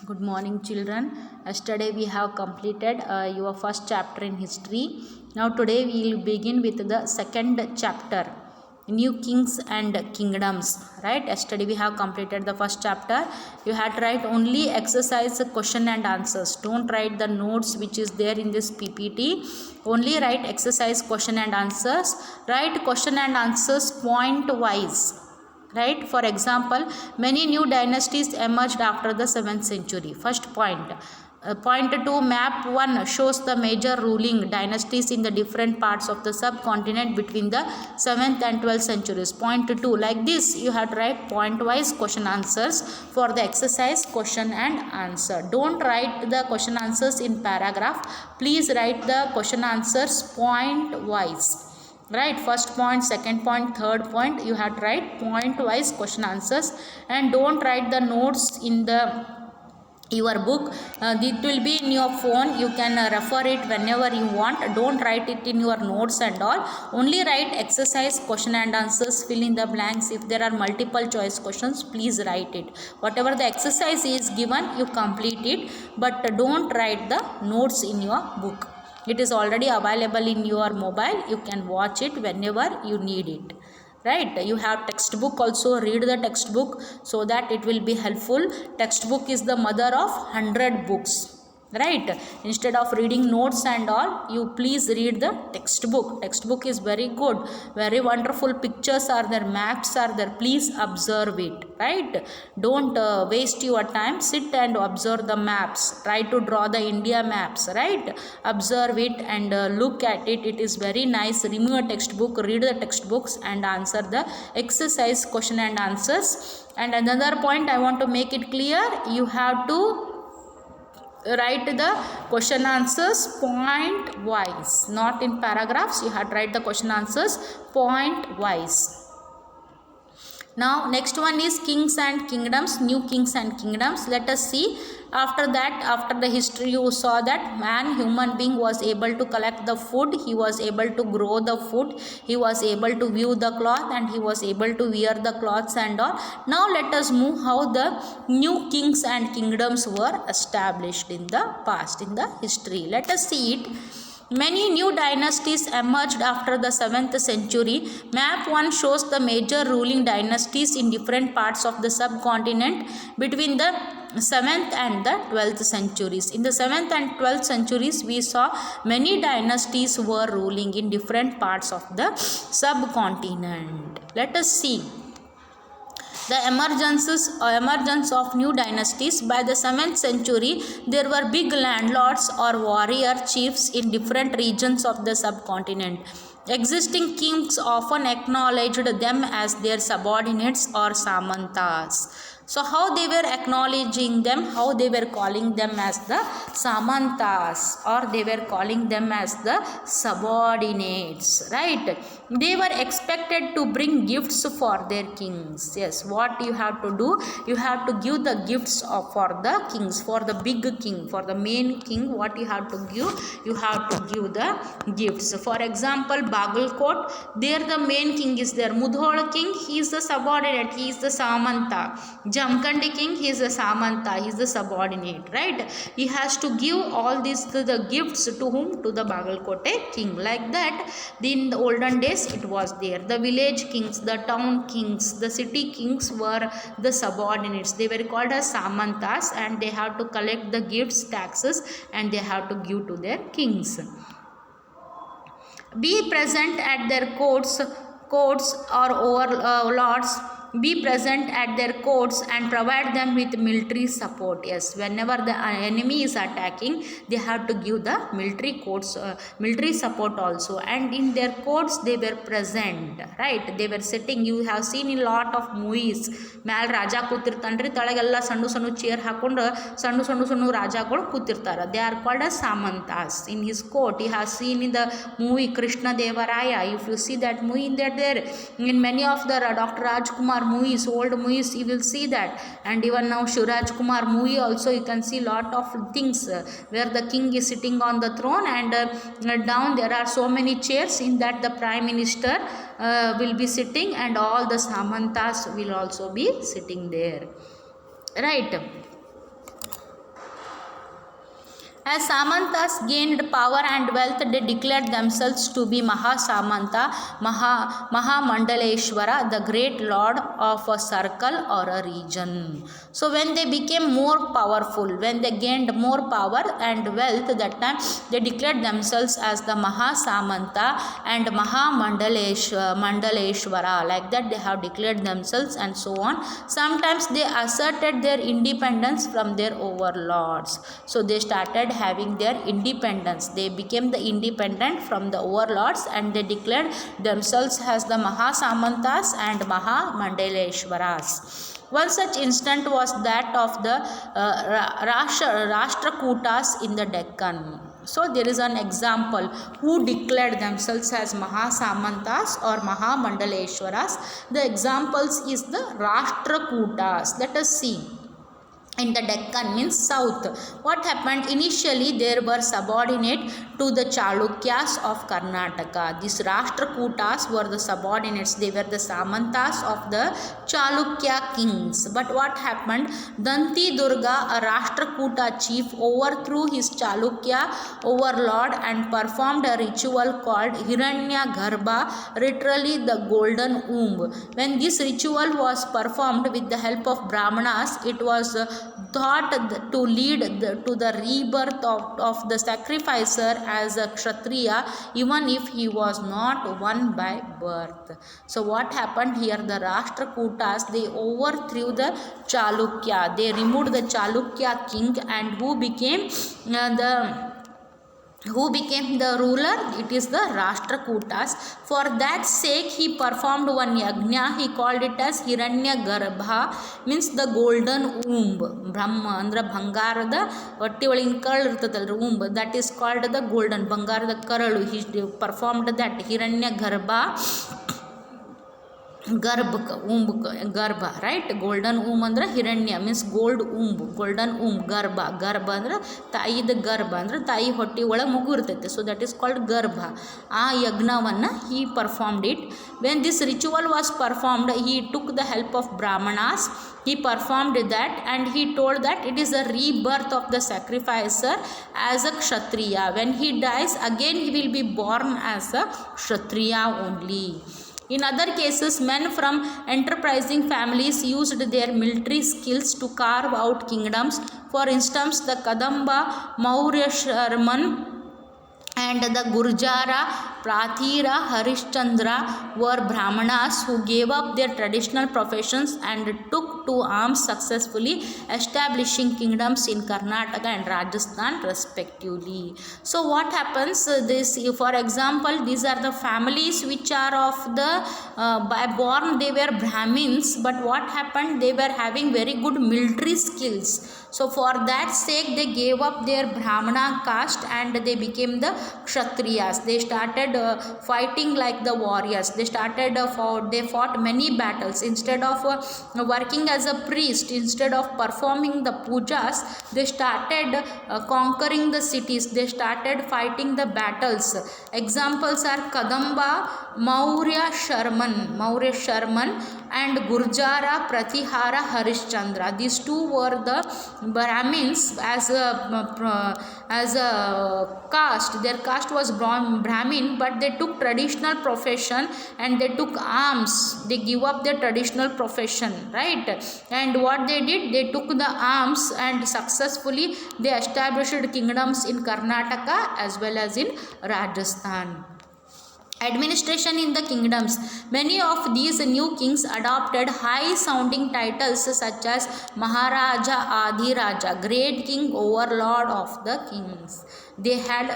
Good morning, children. Yesterday we have completed your first chapter in history. Now today we will begin with the second chapter, New Kings and Kingdoms. Right? Yesterday we have completed the first chapter. You had to write only exercise question and answers. Don't write the notes which is there in this PPT. Only write exercise question and answers. Write question and answers point wise. Right? For example, many new dynasties emerged after the 7th century. First point. Point 2, map 1 shows the major ruling dynasties in the different parts of the subcontinent between the 7th and 12th centuries. Point 2, like this you have to write point wise question answers for the exercise question and answer. Don't write the question answers in paragraph. Please write the question answers point wise. Right, first point, second point, third point, you have to write point wise question answers, and don't write the notes in your book. It will be in your phone. You can refer it whenever you want. Don't write it in your notes and all. Only write exercise question and answers. Fill in the blanks. If there are multiple choice questions, please write it. Whatever the exercise is given, you complete it, but don't write the notes in your book. It is already available in your mobile. You can watch it whenever you need it. Right? You have textbook also. Read the textbook so that it will be helpful. Textbook is the mother of 100 books. Right? Instead of reading notes and all, you please read the textbook. Textbook is very good, very wonderful. Pictures are there, maps are there. Please observe it. Right? Don't waste your time. Sit and observe the maps. Try to draw the India maps. Right? Observe it and look at it. It is very nice. Remove a textbook, read the textbooks and answer the exercise question and answers. And another point I want to make it clear, you have to write the question answers point wise, not in paragraphs. You have to write the question answers point wise. Now next one is kings and kingdoms, new kings and kingdoms. Let us see. After that, after the history, you saw that human being was able to collect the food, he was able to grow the food, he was able to view the cloth, and he was able to wear the cloths and all. Now let us move how the new kings and kingdoms were established in the past, in the history. Let us see it. Many new dynasties emerged after the 7th century. Map 1 shows the major ruling dynasties in different parts of the subcontinent between the 7th and the 12th centuries. In the 7th and 12th centuries, we saw many dynasties were ruling in different parts of the subcontinent. Let us see. The emergence of new dynasties. By the 7th century, there were big landlords or warrior chiefs in different regions of the subcontinent. Existing kings often acknowledged them as their subordinates or samantas. So how they were acknowledging them, how they were calling them as the samantas, or they were calling them as the subordinates, right? They were expected to bring gifts for their kings. Yes, what you have to do, you have to give the gifts for the kings, for the big king, for the main king. What you have to give, you have to give the gifts. For example, Bagalkot, there the main king is there. Mudhol king, he is the subordinate, he is the samanta. Jamkandi king, he is the samanta, he is the subordinate, right? He has to give all these the gifts to whom? To the Bagalkote king. Like that, in the olden days it was there. The village kings, the town kings, the city kings were the subordinates. They were called as samantas, and they have to collect the gifts, taxes, and they have to give to their kings. Be present at their courts or overlords. Be present at their courts and provide them with military support. Yes, whenever the enemy is attacking, they have to give the military support also. And in their courts, they were present, right? They were sitting. You have seen in a lot of movies. Mal Raja ಕೂತಿರ್ತಾನ್ರಿ, ತಳಗೆಲ್ಲ ಸಣ್ಣ chair ಹಾಕೊಂಡು ಸಣ್ಣ ರಾಜಗಳು ಕೂತಿರ್ತಾರೆ. They are called as samantas. In his court, you have seen in the movie Krishna Devaraya. If you see that movie, there in many of the Dr. Rajkumar movies, old movies, you will see that. And even now Shivraj Kumar movie also, you can see lot of things where the king is sitting on the throne, and down there are so many chairs. In that the prime minister will be sitting, and all the samantas will also be sitting there, right? As Samantas gained power and wealth, they declared themselves to be Mahasamanta, Mahamandaleshwara, the great lord of a circle or a region. So when they became more powerful, when they gained more power and wealth, that time they declared themselves as the Mahasamanta and Mahamandaleshwara. Like that they have declared themselves and so on. Sometimes they asserted their independence from their overlords. So they started having their independence. They became the independent from the overlords and they declared themselves as the Mahasamantas and Mahamandaleshwaras. One such instant was that of the Rashtrakutas in the Deccan. So there is an example who declared themselves as Mahasamantas or Mahamandaleshwaras. The examples is the Rashtrakutas. Let us see. In the Deccan means south. What happened? Initially there were subordinate to the Chalukyas of Karnataka. These Rashtrakutas were the subordinates. They were the Samantas of the Chalukya kings. But what happened? Danti Durga, a Rashtrakuta chief, overthrew his Chalukya overlord and performed a ritual called Hiranya Garbha, literally the golden womb. When this ritual was performed with the help of Brahmanas, it was thought to lead to the rebirth of the sacrificer as a Kshatriya, even if he was not one by birth. So what happened here? The Rashtrakutas, they overthrew the Chalukya. They removed the Chalukya king, and who became the ruler? It is the Rashtrakutas. For that sake he performed one yagna. He called it as Hiranya Garbha, means the golden womb. Brahma andra Bangarada vatti ಒಳಗಿನ ಕರಳು ಇರ್ತದಲ್ರಿ womb, that is called the golden ಬಂಗಾರದ ಕರಳು. He performed that Hiranya Garbha. Garbha, right? Golden womb andre Hiranya means gold womb, golden womb. Garbha andre ತಾಯಿದ ಗರ್ಭ ಅಂದ್ರೆ ತಾಯಿ ಹೊಟ್ಟಿ ಒಳಗೆ ಮಗು ಇರ್ತೈತೆ. ಸೊ ದಟ್ ಈಸ್ ಕಾಲ್ಡ್ ಗರ್ಭ. ಆ ಯಜ್ಞವನ್ನು he performed it. When this ritual was performed, he took the help of Brahmanas. He performed that and he told that it is a rebirth of the sacrificer as a Kshatriya. When he dies again he will be born as a Kshatriya only. In other cases, men from enterprising families used their military skills to carve out kingdoms. For instance, the Kadamba, Maurya Sharman and the Gurjara, Prathira, Harishchandra were Brahmanas who gave up their traditional professions and took to arms, successfully establishing kingdoms in Karnataka and Rajasthan respectively. So what happens? For example, these are the families which are of the by born they were Brahmins, but what happened? They were having very good military skills. So for that sake they gave up their Brahmana caste and they became the Kshatriyas. They started fighting like the warriors. They fought many battles. Instead of working as a priest, instead of performing the pujas, they started conquering the cities. They started fighting the battles. Examples are Kadamba, Maurya Sharman and Gurjara, Pratihara, Harishchandra. These two were the Brahmins as a caste. Their caste was Brahmin, but they took traditional profession and they took arms. They give up their traditional profession, right? And what they did, they took the arms and successfully they established kingdoms in Karnataka as well as in Rajasthan. Administration in the kingdoms. Many of these new kings adopted high sounding titles such as Maharaja, Adhiraja, great king, overlord of the kings. They had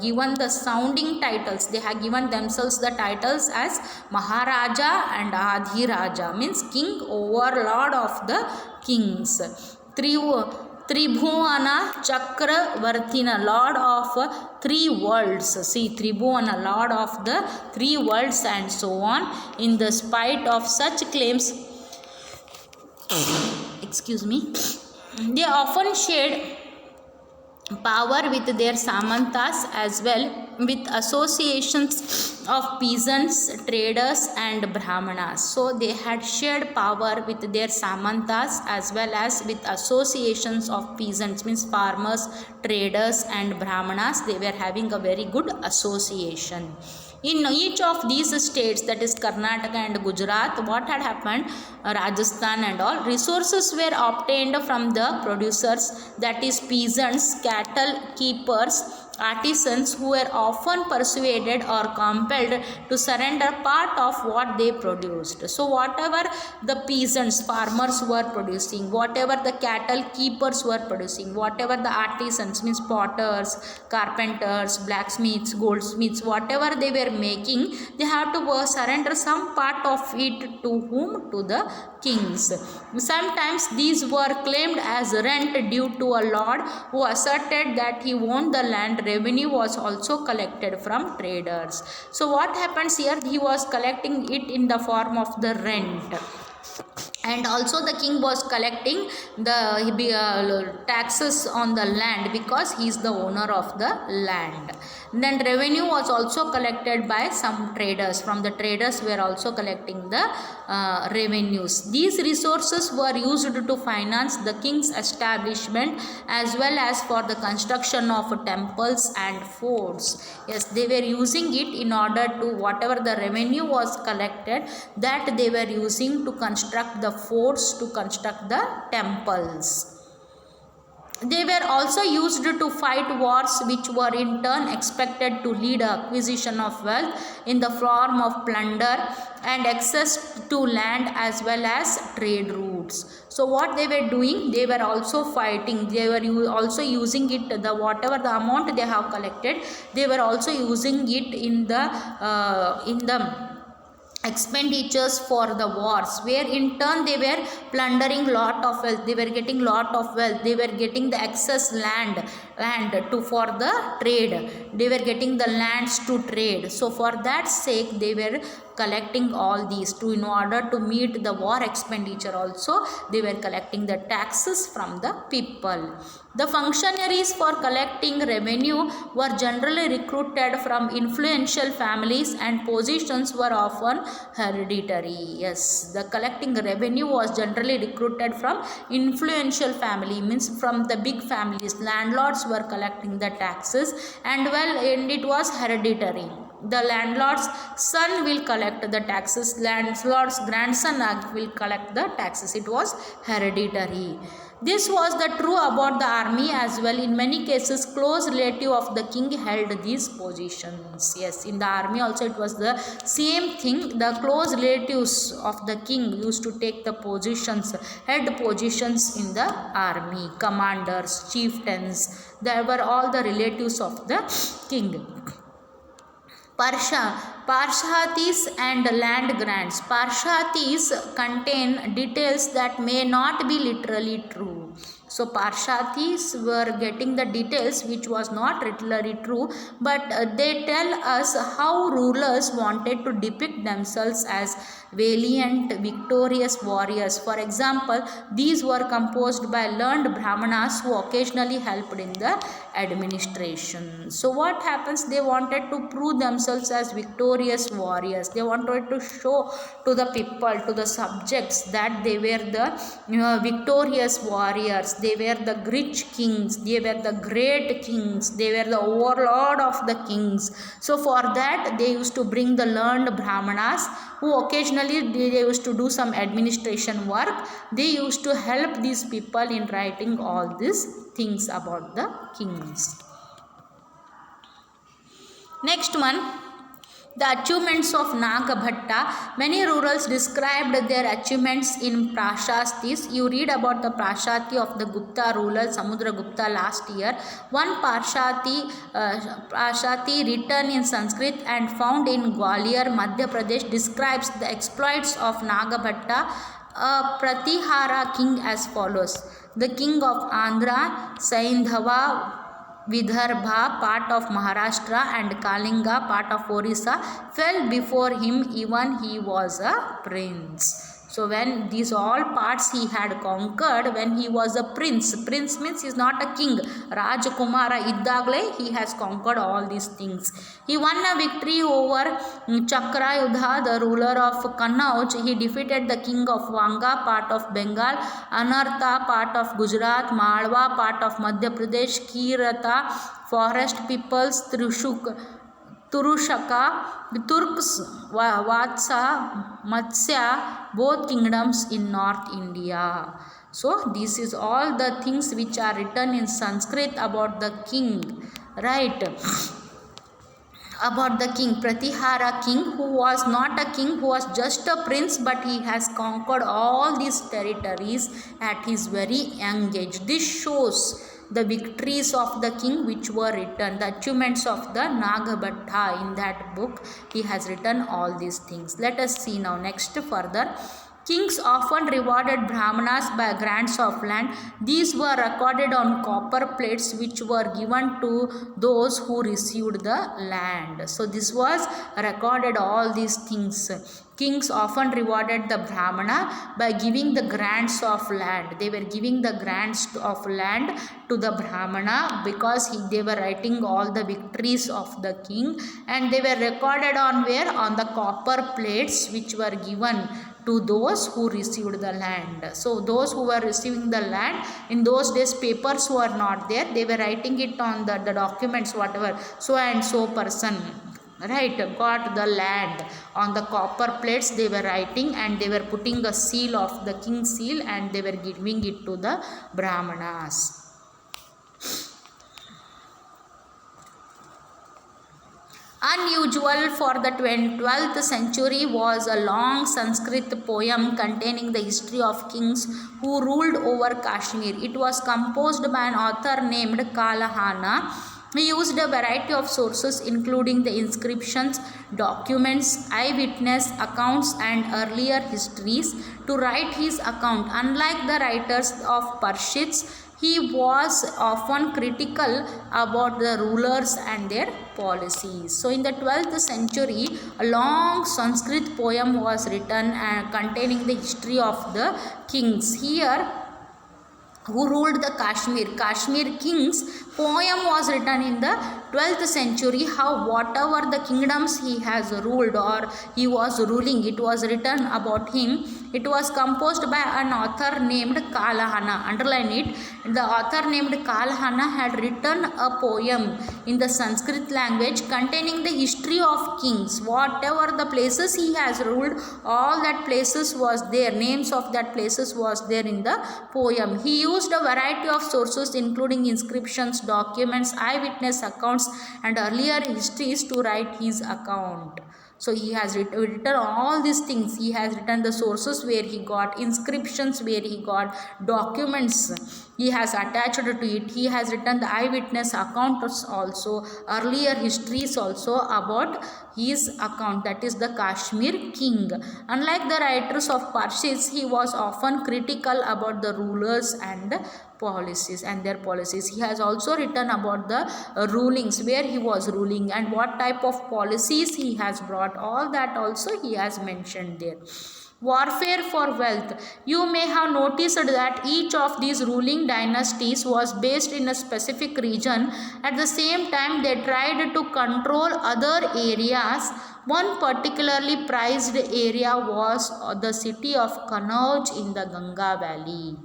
given the sounding titles. They had given themselves the titles as Maharaja and Adhiraja, means king, overlord of the kings. Tribhuvana Chakravartina, lord of three worlds. See, Tribhuvana, lord of the three worlds, and so on. In the spite of such claims, they often shared power with their Samantas as well, with associations of peasants, traders and Brahmanas. So they had shared power with their Samantas as well as with associations of peasants, means farmers, traders and Brahmanas. They were having a very good association. In each of these states, that is Karnataka and Gujarat, what had happened, Rajasthan and all, resources were obtained from the producers, that is peasants, cattle keepers, artisans, who were often persuaded or compelled to surrender part of what they produced. So whatever the peasants, farmers were producing, whatever the cattle keepers were producing, whatever the artisans, means potters, carpenters, blacksmiths, goldsmiths, whatever they were making, they have to surrender some part of it to whom? To the kings. Sometimes these were claimed as rent due to a lord who asserted that he owned the land. Revenue was also collected from traders. So what happens here? He was collecting it in the form of the rent. And also the king was collecting the taxes on the land because he is the owner of the land. Then revenue was also collected by some traders. From the traders were also collecting the revenues. These resources were used to finance the king's establishment as well as for the construction of temples and forts. Yes, they were using it in order to, whatever the revenue was collected, that they were using to construct the forts, to construct the temples. They were also used to fight wars which were in turn expected to lead to acquisition of wealth in the form of plunder and access to land as well as trade routes. So what they were doing, they were also fighting, they were also using it, the whatever the amount they have collected, they were also using it in the expenditures for the wars, where in turn they were plundering lot of wealth, they were getting lot of wealth, they were getting the excess land to for the trade, they were getting the lands to trade. So for that sake they were collecting all these to, in order to meet the war expenditure also, they were collecting the taxes from the people. The functionaries for collecting revenue were generally recruited from influential families and positions were often hereditary. Yes, the collecting revenue was generally recruited from influential family, means from the big families. Landlords were collecting the taxes and it was hereditary. The landlord's son will collect the taxes, landlord's grandson will collect the taxes. It was hereditary. This was the true about the army as well. In many cases, close relative of the king held these positions. Yes, in the army also it was the same thing. The close relatives of the king used to take the positions, held positions in the army. Commanders, chieftains, they were all the relatives of the king. Parshatis and land grants. Parshatis contain details that may not be literally true. So Parshatis were getting the details which was not literally true, but they tell us how rulers wanted to depict themselves as valiant, victorious warriors. For example, these were composed by learned Brahmanas who occasionally helped in the administration. So what happens? They wanted to prove themselves as victorious warriors. They wanted to show to the people, to the subjects, that they were the victorious warriors. They were the rich kings. They were the great kings. They were the overlord of the kings. So for that they used to bring the learned Brahmanas who occasionally they used to do some administration work. They used to help these people in writing all these things about the kings. Next one, the achievements of Nagabhatta. Many rurals described their achievements in Prashastis. You read about the Prashati of the Gupta ruler Samudragupta last year. One Prashati written in Sanskrit and found in Gwalior, Madhya Pradesh, describes the exploits of Nagabhatta, a Pratihara king, as follows. The king of Andhra, Saindhava, Vidarbha, part of Maharashtra, and Kalinga, part of Orissa, fell before him even he was a prince. So when these all parts he had conquered when he was a prince. Prince means he is not a king. Rajkumara iddagle he has conquered all these things. He won a victory over Chakrayudha, the ruler of Kannauj. He defeated the king of Vanga, part of Bengal, Anartha, part of Gujarat, Malwa, part of Madhya Pradesh, Kirata, forest peoples, Turushaka, Turks, Vatsa, Matsya, both kingdoms in North India. So this is all the things which are written in Sanskrit about the king, right? About the king, Pratihara king, who was not a king, who was just a prince, but he has conquered all these territories at his very young age. This shows the victories of the king which were written, the achievements of the Nagabhatta. In that book he has written all these things. Let us see now next further. Kings often rewarded Brahmanas by grants of land. These were recorded on copper plates which were given to those who received the land. So this was recorded, all these things. Kings often rewarded the Brahmana by giving the grants of land. They were giving the grants of land to the Brahmana because they were writing all the victories of the king, and they were recorded on where? On the copper plates which were given to those who received the land. So those who were receiving the land, in those days papers were not there, they were writing it on the documents, whatever, so and so person, right, got the land. On the copper plates they were writing, and they were putting a seal of the king's seal, and they were giving it to the Brahmanas. Unusual for the 12th century was a long Sanskrit poem containing the history of kings who ruled over Kashmir. It was composed by an author named Kalahana. He used a variety of sources including the inscriptions, documents, eyewitness accounts and earlier histories to write his account. Unlike the writers of Pershids, he was often critical about the rulers and their policies. So in the 12th century, a long Sanskrit poem was written containing the history of the kings. Here, who ruled the Kashmir kings, poem was written in the 12th century, how whatever the kingdoms he has ruled or he was ruling, it was written about him. It was composed by an author named Kalahana. Underline it. The author named Kalahana had written a poem in the Sanskrit language containing the history of kings. Whatever the places he has ruled, all that places was there. Names of that places was there in the poem. He used a variety of sources including inscriptions, documents, eyewitness accounts and earlier histories to write his account. So he has written all these things. He has written the sources where he got, inscriptions where he got, documents he has attached to it. He has written the eyewitness accounts also, earlier histories also about his account, that is the Kashmir king. Unlike the writers of Pershids, he was often critical about the rulers and policies and their policies. He has also written about the rulings, where he was ruling and what type of policies he has brought. All that also he has mentioned there. Warfare for wealth. You may have noticed that each of these ruling dynasties was based in a specific region. At the same time, they tried to control other areas. One particularly prized area was the city of Kannauj in the Ganga Valley.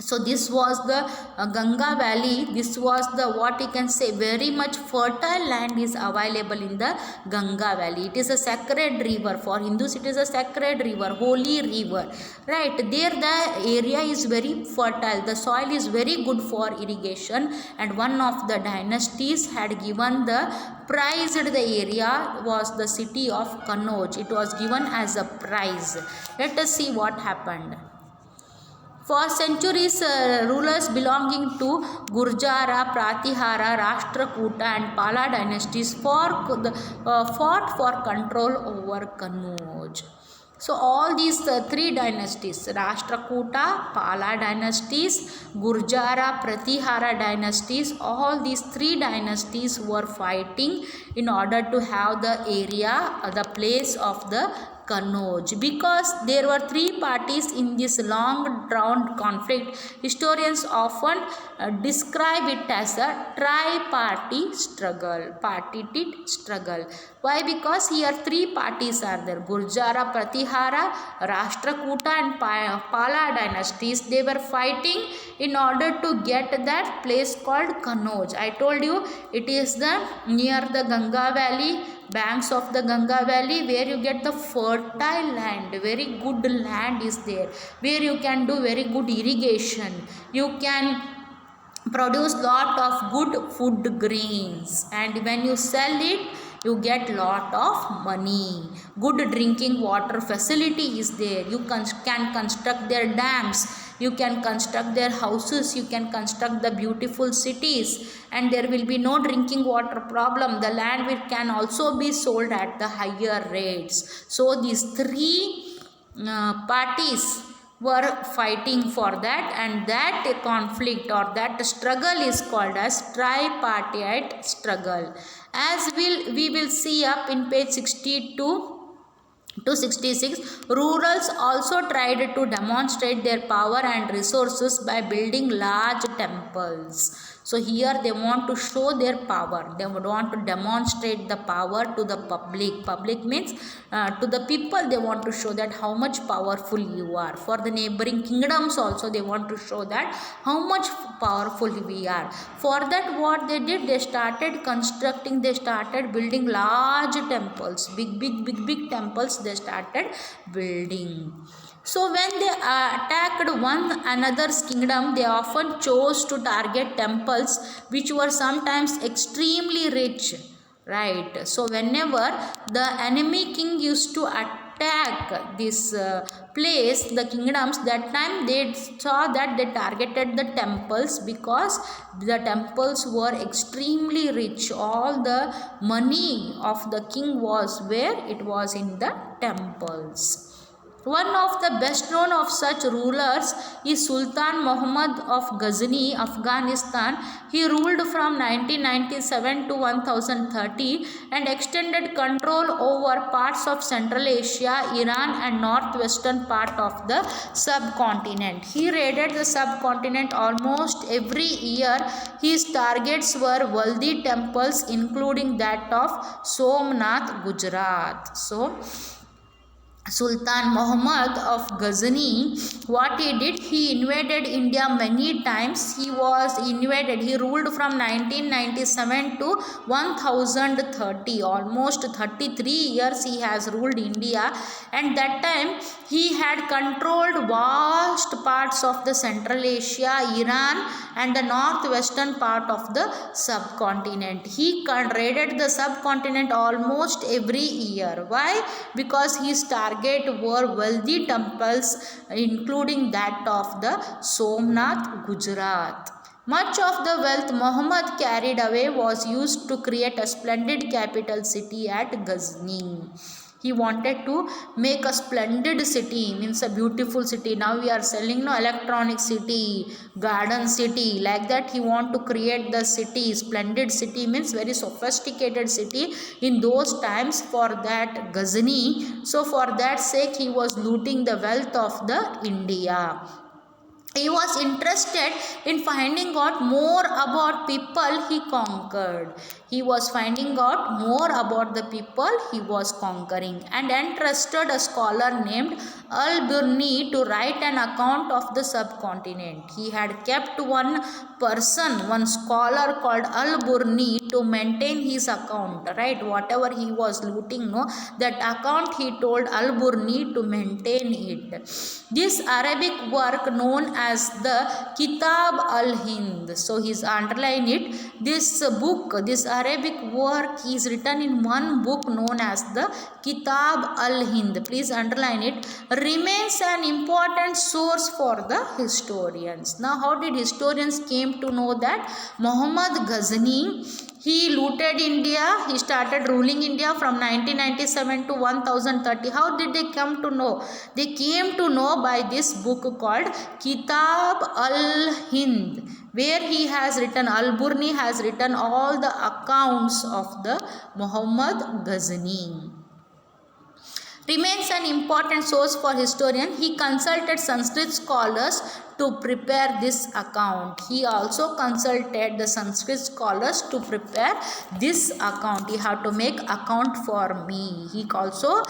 So this was the Ganga Valley. This was the, what you can say, very much fertile land is available in the Ganga Valley. It is a sacred river. For Hindus it is a sacred river, holy river, right? There the area is very fertile. The soil is very good for irrigation, and one of the dynasties had given the prized the area was the city of Kannauj. It was given as a prize. Let us see what happened. For centuries, rulers belonging to Gurjara, Pratihara, Rashtrakuta and Pala dynasties fought for control over Kannauj. So all these three dynasties, Rashtrakuta, Pala dynasties, Gurjara, Pratihara dynasties, all these three dynasties were fighting in order to have the area, the place of the Kannauj. Because there were three parties in this long drawn conflict, historians often describe it as a tri-party struggle, partited struggle. Why? Because here three parties are there: Gurjara, Pratihara, Rashtrakuta and Pala dynasties. They were fighting in order to get that place called Kannauj. I told you it is the near the Ganga Valley, banks of the Ganga Valley, where you get the fertile land. Very good land is there, where you can do very good irrigation. You can produce lot of good food grains, and when you sell it you get lot of money. Good drinking water facility is there. You can construct their dams, you can construct their houses, you can construct the beautiful cities, and there will be no drinking water problem. The land can also be sold at the higher rates. So these three parties were fighting for that, and that conflict or that struggle is called as tripartite struggle. As we will see up in page 62 to 66, rurals also tried to demonstrate their power and resources by building large temples. So here they want to show their power. They would want to demonstrate the power to the public. Public means to the people. They want to show that how much powerful you are. For the neighboring kingdoms also they want to show that how much powerful we are. For that what they did, they started constructing, they started building large temples, big temples they started building. So when they attacked one another's kingdom, they often chose to target temples which were sometimes extremely rich, right? So whenever the enemy king used to attack this place, the kingdoms, that time they saw that they targeted the temples, because the temples were extremely rich. All the money of the king was where? It was in the temples. One of the best known of such rulers is Sultan Muhammad of Ghazni, Afghanistan. He ruled from 1997 to 1030 and extended control over parts of Central Asia, Iran and northwestern part of the subcontinent. He raided the subcontinent almost every year. His targets were wealthy temples, including that of Somnath, Gujarat. So Sultan Muhammad of Ghazni, what he did, he invaded India many times. He ruled from 1997 to 1030, almost 33 years he has ruled India, and that time he had controlled vast parts of the Central Asia, Iran and the northwestern part of the subcontinent. He raided the subcontinent almost every year. Why? Because his target were wealthy temples, including that of the Somnath, Gujarat. Much of the wealth Muhammad carried away was used to create a splendid capital city at Ghazni. He wanted to make a splendid city, means a beautiful city. Now we are selling no electronic city, garden city, like that. He want to create the city, splendid city means very sophisticated city in those times, for that Ghazni. So for that sake he was looting the wealth of the India. He was interested in finding out more about people he conquered. He was finding out more about the people he was conquering, and entrusted a scholar named Al-Biruni to write an account of the subcontinent. He had kept one person, one scholar called Al-Biruni to maintain his account, right? Whatever he was looting, no, that account he told Al-Biruni to maintain it. This Arabic work known as the Kitab al-Hind. So he's underlined it. This book, this Arabic work is written in one book known as the Kitab al-Hind. Please underline it. Remains an important source for the historians. Now how did historians came to know that Muhammad Ghazni, he looted India, he started ruling India from 1997 to 1030. How did they come to know? They came to know by this book called Kitab al-Hind, where he has written, Al-Biruni has written all the accounts of the Muhammad Ghazni. remains an important source for historian. He consulted Sanskrit scholars to prepare this account. He also consulted the Sanskrit scholars to prepare this account. He had to make account for me. He also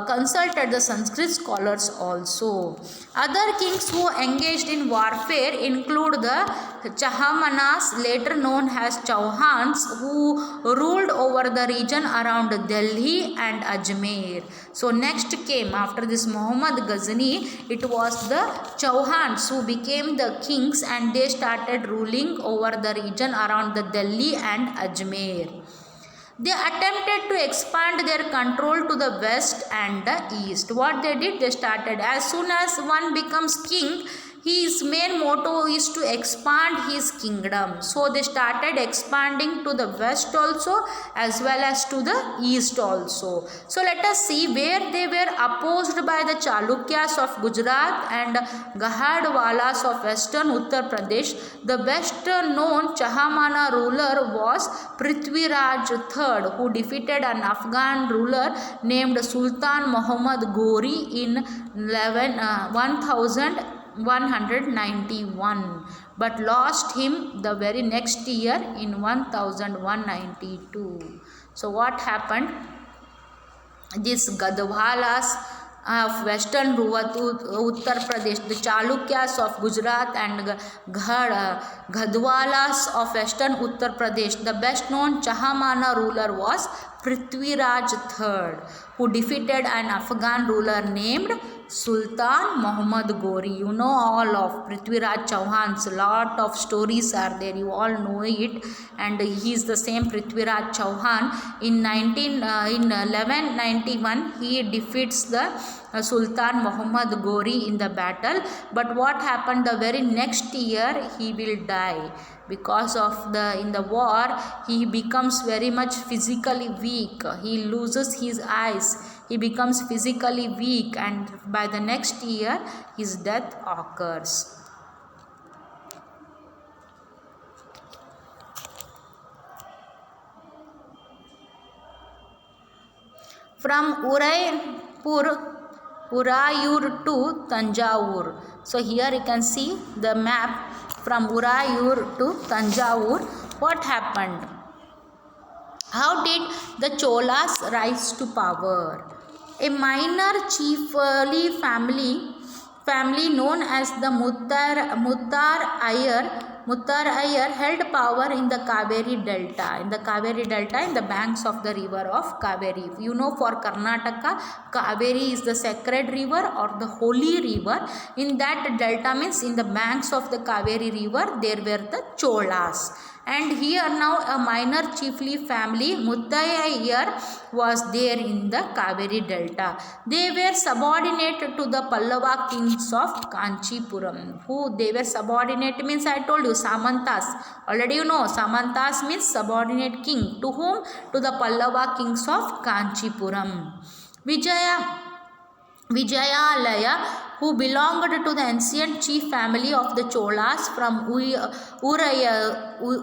consulted the Sanskrit scholars also. Other kings who engaged in warfare include the Chahamanas, later known as Chauhans, who ruled over the region around Delhi and Ajmer. So next came after this Muhammad Ghazni, it was the Chauhans who became the kings, and they started ruling over the region around the Delhi and Ajmer. They attempted to expand their control to the west and the east. What they did, they started, as soon as one becomes king, his main motto is to expand his kingdom. So they started expanding to the west also as well as to the east also. So let us see where they were opposed by the Chalukyas of Gujarat and Gahadwalas of western Uttar Pradesh. The best known Chahamana ruler was Prithviraj III, who defeated an Afghan ruler named Sultan Muhammad Ghori in 1191, but lost him the very next year in 1192. So what happened? These Gadwalas of western Uttar Pradesh, the Chalukyas of Gujarat and Gadwalas of western Uttar Pradesh, the best known Chahamana ruler was Prithviraj III, who defeated an Afghan ruler named Sultan Muhammad Ghori. You know all of Prithviraj Chauhan's, lot of stories are there, you all know it, and he is the same Prithviraj Chauhan. In 1191 he defeats the Sultan Muhammad Ghori in the battle, but what happened, the very next year he will die because of in the war he becomes very much physically weak, he loses his eyes, he becomes physically weak, and by the next year his death occurs. From Urayur to Tanjavur. So here you can see the map from Urayur to Tanjavur. What happened? How did the Cholas rise to power? A minor chiefly family known as the Muttar Iyer held power in the Kaveri Delta. In the banks of the river of Kaveri. You know, for Karnataka, Kaveri is the sacred river or the holy river. In that delta means in the banks of the Kaveri river, there were the Cholas. And here now a minor chiefly family, Muttaya was there in the Kaveri Delta. They were subordinate to the Pallava kings of Kanchipuram. Who they were subordinate means, I told you, Samantas. Already you know, Samantas means subordinate king. To whom? To the Pallava kings of Kanchipuram. Vijayalaya, who belonged to the ancient chief family of the Cholas from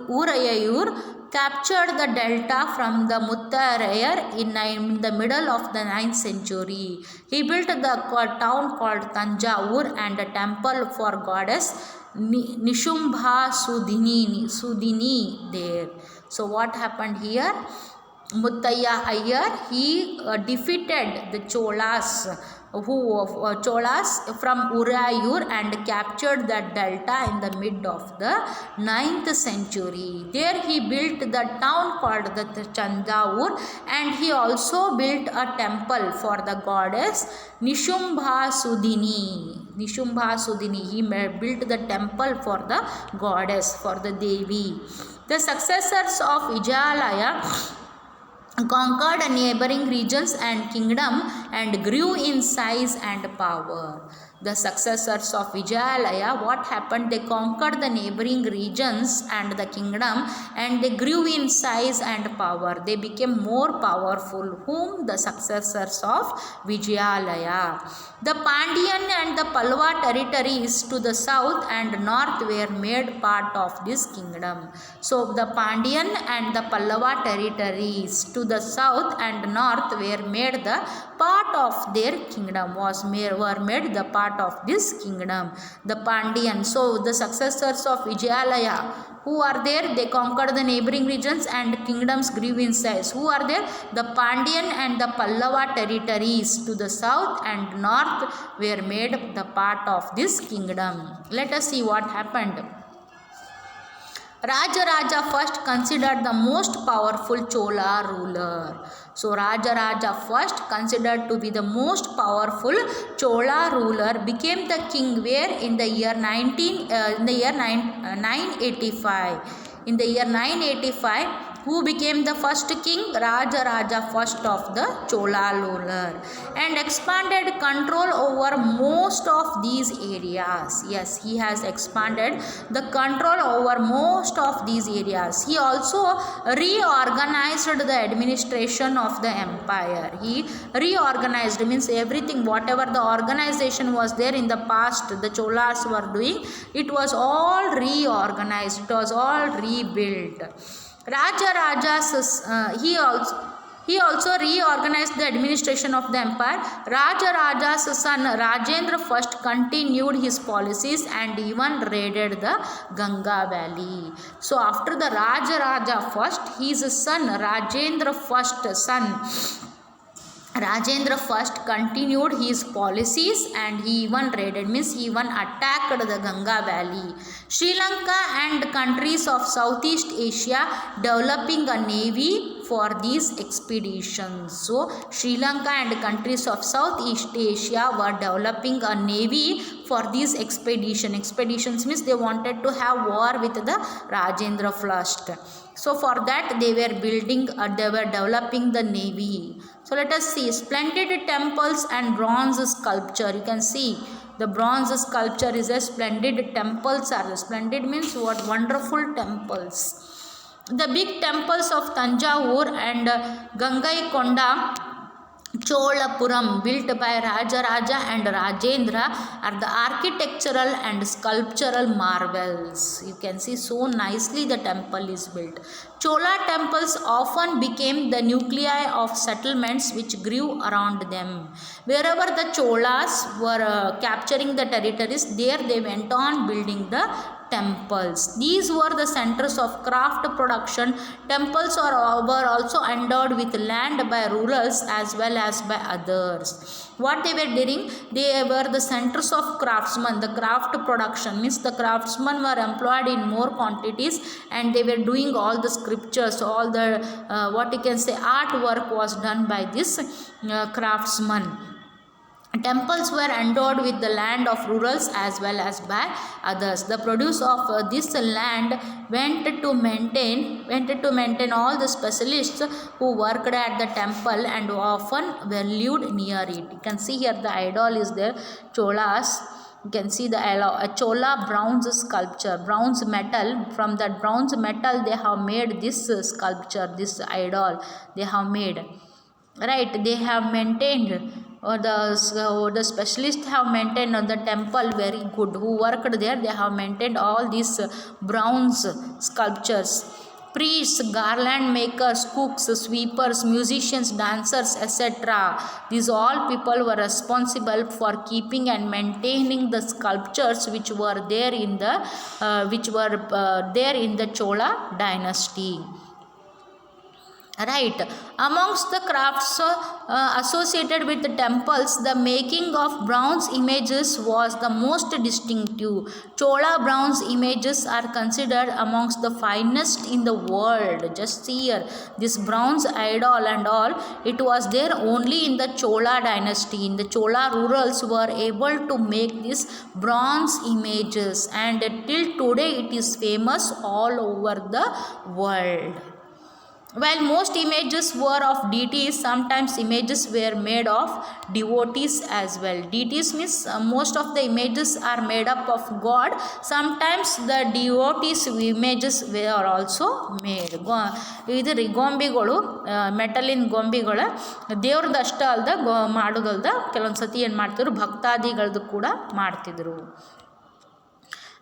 Urayur, captured the delta from the Muttarayar in the middle of the 9th century. He built the town called Tanjavur and a temple for goddess Nishumbha Sudini there. So what happened here? Muttaya Iyer, he defeated the Cholas from Urayur and captured the delta in the mid of the 9th century. There he built the town called the Tanjavur, and he also built a temple for the goddess Nishumbha Sudini. He built the temple for the goddess, for the Devi. The successors of Vijayalaya conquered neighboring regions and kingdom and grew in size and power. The successors of Vijayalaya, what happened? They conquered the neighboring regions and the kingdom, and they grew in size and power. They became more powerful. Whom? The successors of Vijayalaya. The Pandyan and the Pallava territories to the south and north were made part of this kingdom. So the Pandyan and the Pallava territories to the south and north were made the part of their kingdom, were made the part of this kingdom. The Pandyan, so the successors of Vijayalaya, who are there? They conquered the neighboring regions and kingdoms grew in size. Who are there? The Pandyan and the Pallava territories to the south and north were made the part of this kingdom. Let us see what happened. Rajaraja first considered the most powerful Chola ruler. So Rajaraja first considered to be the most powerful Chola ruler became the king where in the year 985. In the year 985, who became the first king? Rajaraja first of the Chola ruler, and expanded control over most of these areas. Yes, he has expanded the control over most of these areas. He also reorganized the administration of the empire. He reorganized, means everything, whatever the organization was there in the past, the Cholas were doing, it was all reorganized, it was all rebuilt. He also reorganized the administration of the empire. Rajaraja's son Rajendra first continued his policies and even raided the Ganga valley. So after the Rajaraja first, his son Rajendra first continued his policies and he even raided, means he even attacked the Ganga valley. Sri Lanka and countries of Southeast Asia developing a navy for these expeditions. So Sri Lanka and countries of Southeast Asia were developing a navy for these expeditions means they wanted to have war with the Rajendra first. So for that they were developing the navy. So let us see splendid temples and bronze sculpture. You can see the bronze sculpture is a splendid. Temples are splendid means what? Wonderful temples. The big temples of Tanjavur and Gangaikonda Cholapuram, built by Rajaraja and Rajendra, are the architectural and sculptural marvels. You can see so nicely the temple is built. Chola temples often became the nuclei of settlements which grew around them. Wherever the Cholas were capturing the territories, there they went on building the temples. These were the centers of craft production. Temples were also endowed with land by rulers as well as by others. What they were doing? They were the centers of craftsmen. The craft production means the craftsmen were employed in more quantities and they were doing all the scriptures, all the artwork was done by this craftsmen. Temples were endowed with the land of rurals as well as by others. The produce of this land went to maintain all the specialists who worked at the temple and often were lived near it. You can see here the idol is there, Cholas. You can see the Chola bronze sculpture, bronze metal. From that bronze metal they have made this sculpture, this idol they have made. Right, they have maintained, or the specialists have maintained the temple very good. Who worked there, they have maintained all these bronze sculptures. Priests, garland makers, cooks, sweepers, musicians, dancers, etc. These all people were responsible for keeping and maintaining the sculptures which were there in the Chola dynasty. Right. Amongst the crafts associated with the temples, the making of bronze images was the most distinctive. Chola bronze images are considered amongst the finest in the world. Just see here, this bronze idol and all, it was there only in the Chola dynasty. In the Chola rurals were able to make these bronze images, and till today it is famous all over the world. While most images were of deities, sometimes images were made of devotees as well. Deities means most of the images are made up of God. Sometimes the devotees images were also made. ಇದು ಗೊಂಬೆಗಳು ಮೆಟಲಿನ ಗೊಂಬೆಗಳು ದೇವ್ರದ್ದು ಅಷ್ಟೇ ಅಲ್ದ ಮಾಡೋದಲ್ದ ಕೆಲವೊಂದು ಸತಿ ಏನು ಮಾಡ್ತಿದ್ರು ಭಕ್ತಾದಿಗಳದ್ದು ಕೂಡ ಮಾಡ್ತಿದ್ರು.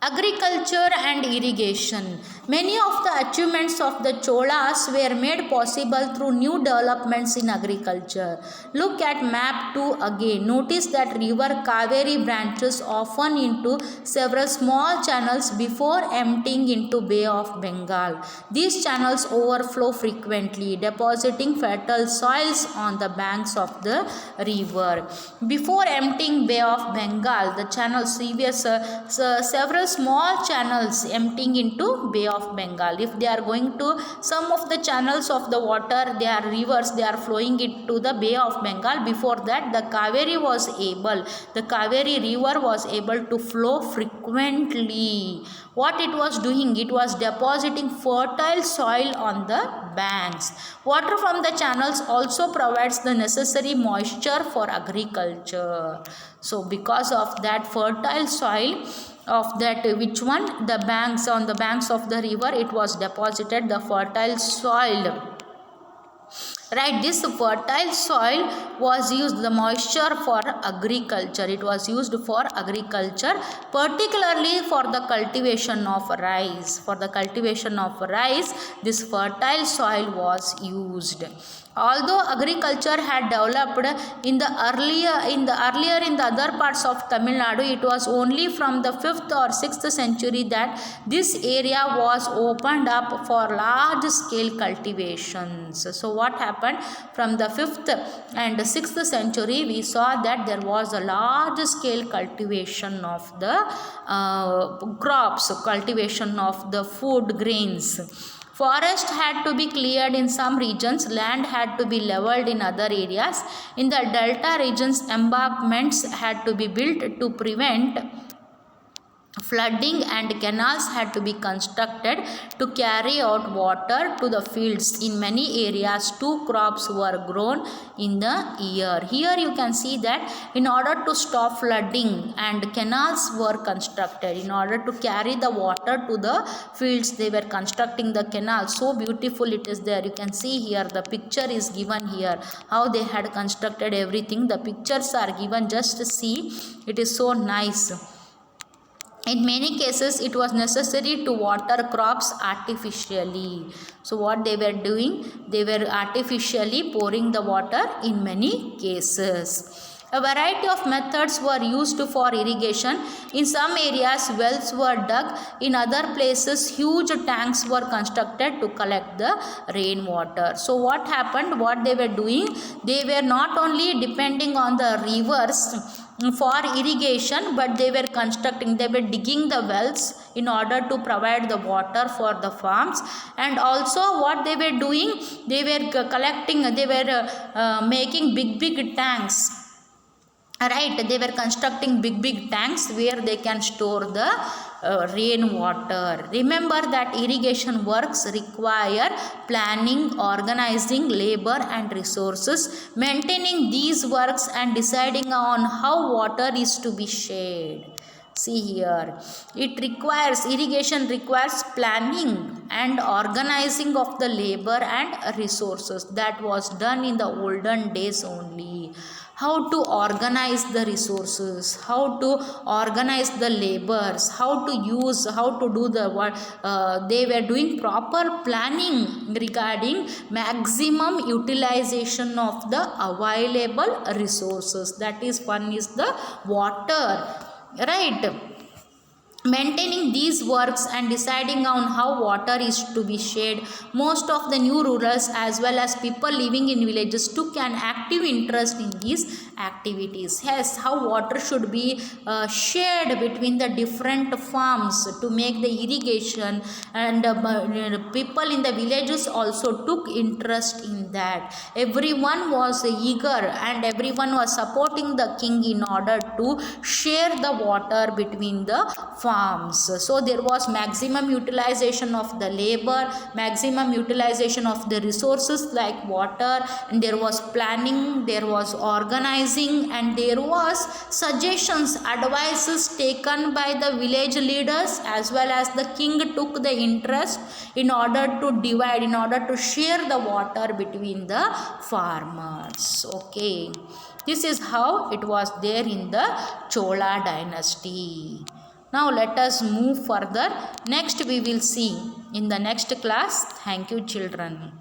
Agriculture and irrigation. Many of the achievements of the Cholas were made possible through new developments in agriculture. Look at map 2 again. Notice that river Kaveri branches often into several small channels before emptying into Bay of Bengal. These channels overflow frequently, depositing fertile soils on the banks of the river. Before emptying Bay of Bengal, the channels several small channels emptying into Bay of Bengal. If they are going to some of the channels of the water, they are rivers, they are flowing into the Bay of Bengal. Before that, the Kaveri river was able to flow frequently. What it was doing? It was depositing fertile soil on the banks. Water from the channels also provides the necessary moisture for agriculture. So because of that fertile soil of that, which one? The banks, on the banks of the river, it was deposited the fertile soil. Right, this fertile soil was used, the moisture, for agriculture. It was used for agriculture, particularly for the cultivation of rice. For the cultivation of rice, this fertile soil was used. Although agriculture had developed in the other parts of Tamil Nadu, it was only from the 5th or 6th century that this area was opened up for large scale cultivations. So what happened? From the 5th and 6th century, we saw that there was a large scale cultivation of the crops, cultivation of the food grains. Forest had to be cleared in some regions, land had to be leveled in other areas. In the delta regions, embankments had to be built to prevent flooding, and canals had to be constructed to carry out water to the fields. In many areas, 2 crops were grown in the year. Here you can see that in order to stop flooding, and canals were constructed. In order to carry the water to the fields, they were constructing the canal. So beautiful it is there. You can see here, the picture is given here, how they had constructed everything. The pictures are given, just see, it is so nice. In many cases, it was necessary to water crops artificially. So what they were doing? They were artificially pouring the water in many cases. A variety of methods were used for irrigation. In some areas, wells were dug. In other places, huge tanks were constructed to collect the rainwater. So what happened? What they were doing? They were not only depending on the rivers for irrigation, but they were digging the wells in order to provide the water for the farms. And also what they were doing, they were making big tanks. Right, they were constructing big tanks where they can store the rainwater. Remember that irrigation works require planning, organizing, labor and resources. Maintaining these works and deciding on how water is to be shared. See here, irrigation requires planning and organizing of the labor and resources. That was done in the olden days only. How to organize the resources, how to organize the labors, how to do the they were doing proper planning regarding maximum utilization of the available resources. That is, one is the water, right? Maintaining these works and deciding on how water is to be shared. Most of the new rurals as well as people living in villages took an active interest in these activities. Yes, how water should be shared between the different farms to make the irrigation, and people in the villages also took interest in that. Everyone was eager and everyone was supporting the king in order to share the water between the farms. So there was maximum utilization of the labor, maximum utilization of the resources like water, and there was planning, there was organizing, and there was suggestions, advices taken by the village leaders, as well as the king took the interest in order to divide, in order to share the water between the farmers. Okay, this is how it was there in the Chola dynasty. Now let us move further. Next we will see in the next class. Thank you children.